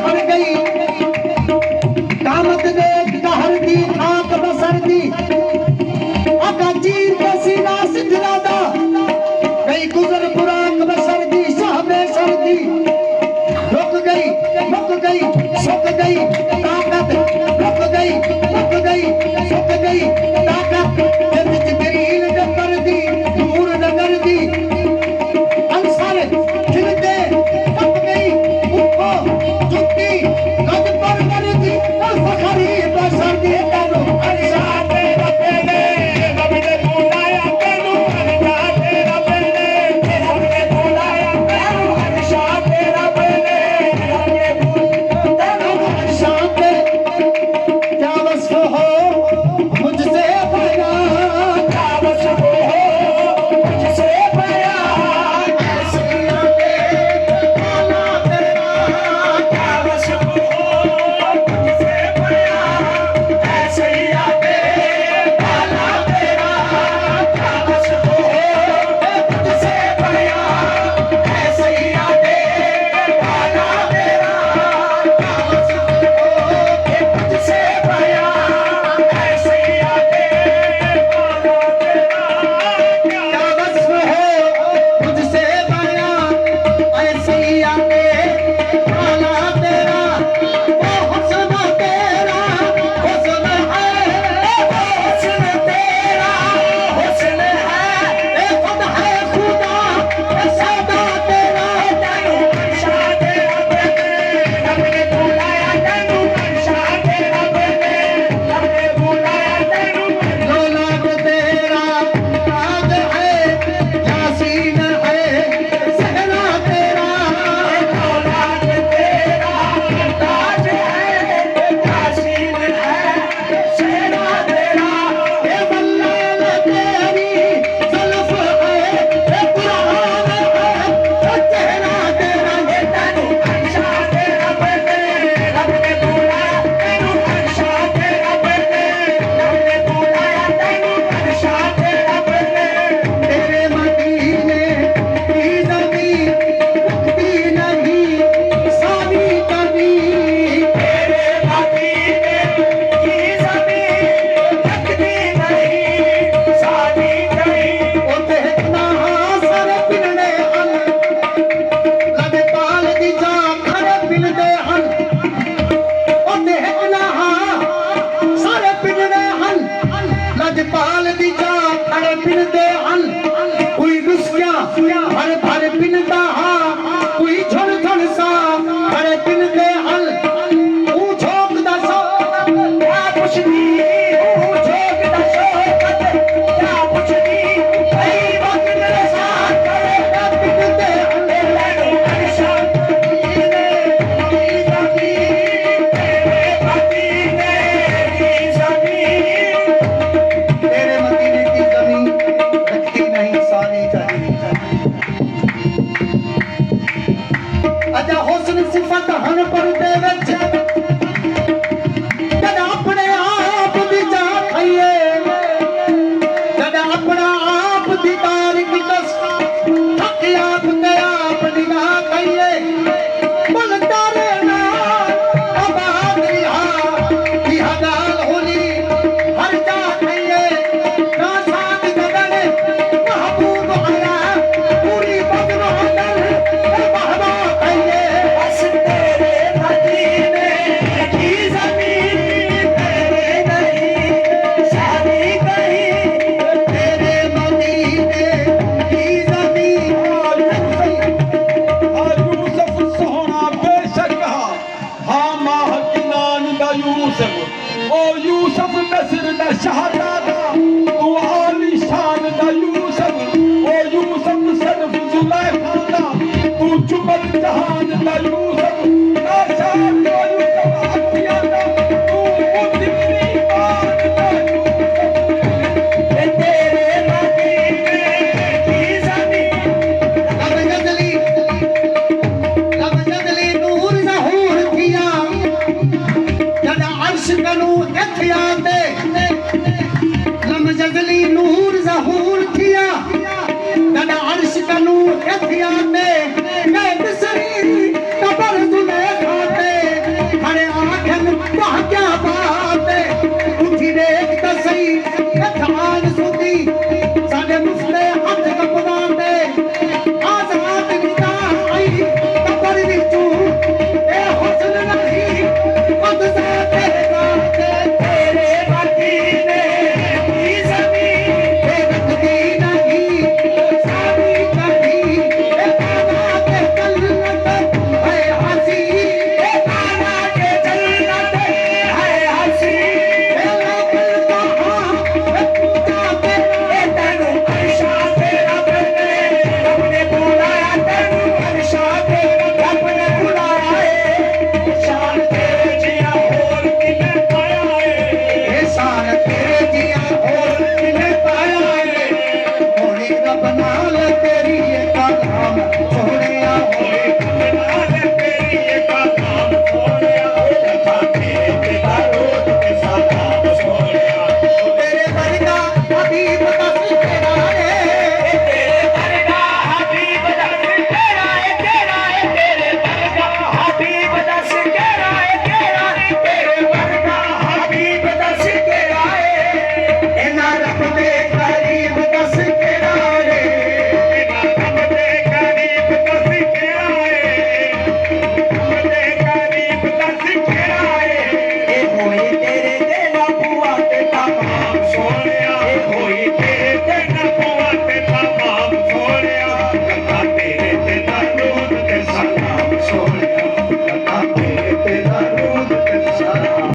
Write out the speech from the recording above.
फड़ गई कामत ने कहर दी खाक बसर दी अका चीर के सीना सिधरा दा गई गुजर बुराक बसर दी शाह में सर्दी रुक गई सुक गई ताकत रुक गई सुक गई ताकत जबरील ने कर दी दूर नगर दी अंसार खिलते तप गई उठो जुटी गद पर कर दी फखरी बसर दी तेनु अरशा तेरा पहले रब ने बुलाया तेनु अरशा तेरा पहले रब ने बुलाया तेनु अरशा तेरा पहले रब ने बुलाया तेनु अरशा पे क्या वस्फ हो मुझसे बया क्या वस्फ हो मुझसे बया ऐसे आके आला तेरा क्या वस्फ हो मुझसे बया ऐसे आके आला तेरा क्या वस्फ हो मुझसे बया ऐसे आके आला तेरा क्या वस्फ हो मुझसे बया ऐसे आके आला तेरा क्या वस्फ हो मुझसे बया ऐसे आके आला तेरा वो हुस्न तेरा हुस्न है वो हुस्न तेरा हुस्न है ए खुद है खुदा ए सदा तेरा तेनु अरशा तेरा पहले रब ने बुलाया तेनु अरशा तेरा पहले रब ने बुलाया तेनु दौलत तेरा ताज है यासीन है सहरा तेरा दौलत तेरा ताज है यासीन है सहरा तेरा ये बल्लाल तेरी जुल्फ है ये कुरान है चेहरा तेरा ये तेनु अरशा तेरा पहले रब ने बुलाया तेनु अरशा तेरा पहले रब ने बुलाया तेनु अरशा तेरा पहले तेरे मदीने की ज़मीन रुकती नहीं सानी कभी तेरे मदीने की ज़मीन रुकती नहीं सानी कभी ओ देखना सर पिनने हल लद पाल दी जा खरे पिनदे हल ओ देखना सर पिनने हल लद पाल दी जा खरे पिनदे हल कोई रुस्या भर भर पिनदा हा कोई झुन झुन सा भर पिनदे हल ऊ झोंकदा सो क्या पुछदी ऊ झोंकदा शौकत क्या पुछदी कई वक्त मेरे साथ करे पिनदे हल तेनु अरशा तेरे मदीने की ज़मीन तेरे मदीने की ज़मीन रखती नहीं सानी कभी अजा हुस्न सिफत हन पर्दे विच जद अपने आप दी जा खाइए जद अपना आप दी तारीख दस थक आप ते आप निगाह खाइए बुल तारे ना आबाद रिहा गाल होली हर जा खाइए ना साथ गगन महबूब आया पूरी बदन अंदर महबा खाइए बस तेरे मदीने की ज़मीन तेरे नहीं सारी कहीं तेरे मदीने की ज़मीन यूसुफ सोहना बेशक हाँ माह किनान दा यूसुफ ओ यूसुफ मिस्र दा शहजादा तू आली शान दा यूसुफ ओ यूसुफ सरफ जुलैखा दा तू जुबल जहान दा यूसुफ नाशाद दा यूसुफ हथिया दा तू मुद्दरी मान दा यूसुफ तेरे मदीने की ज़मीन लब जदली नूर ज़हूर थिया जद अर्श कनू इत्थे आंदे ਓ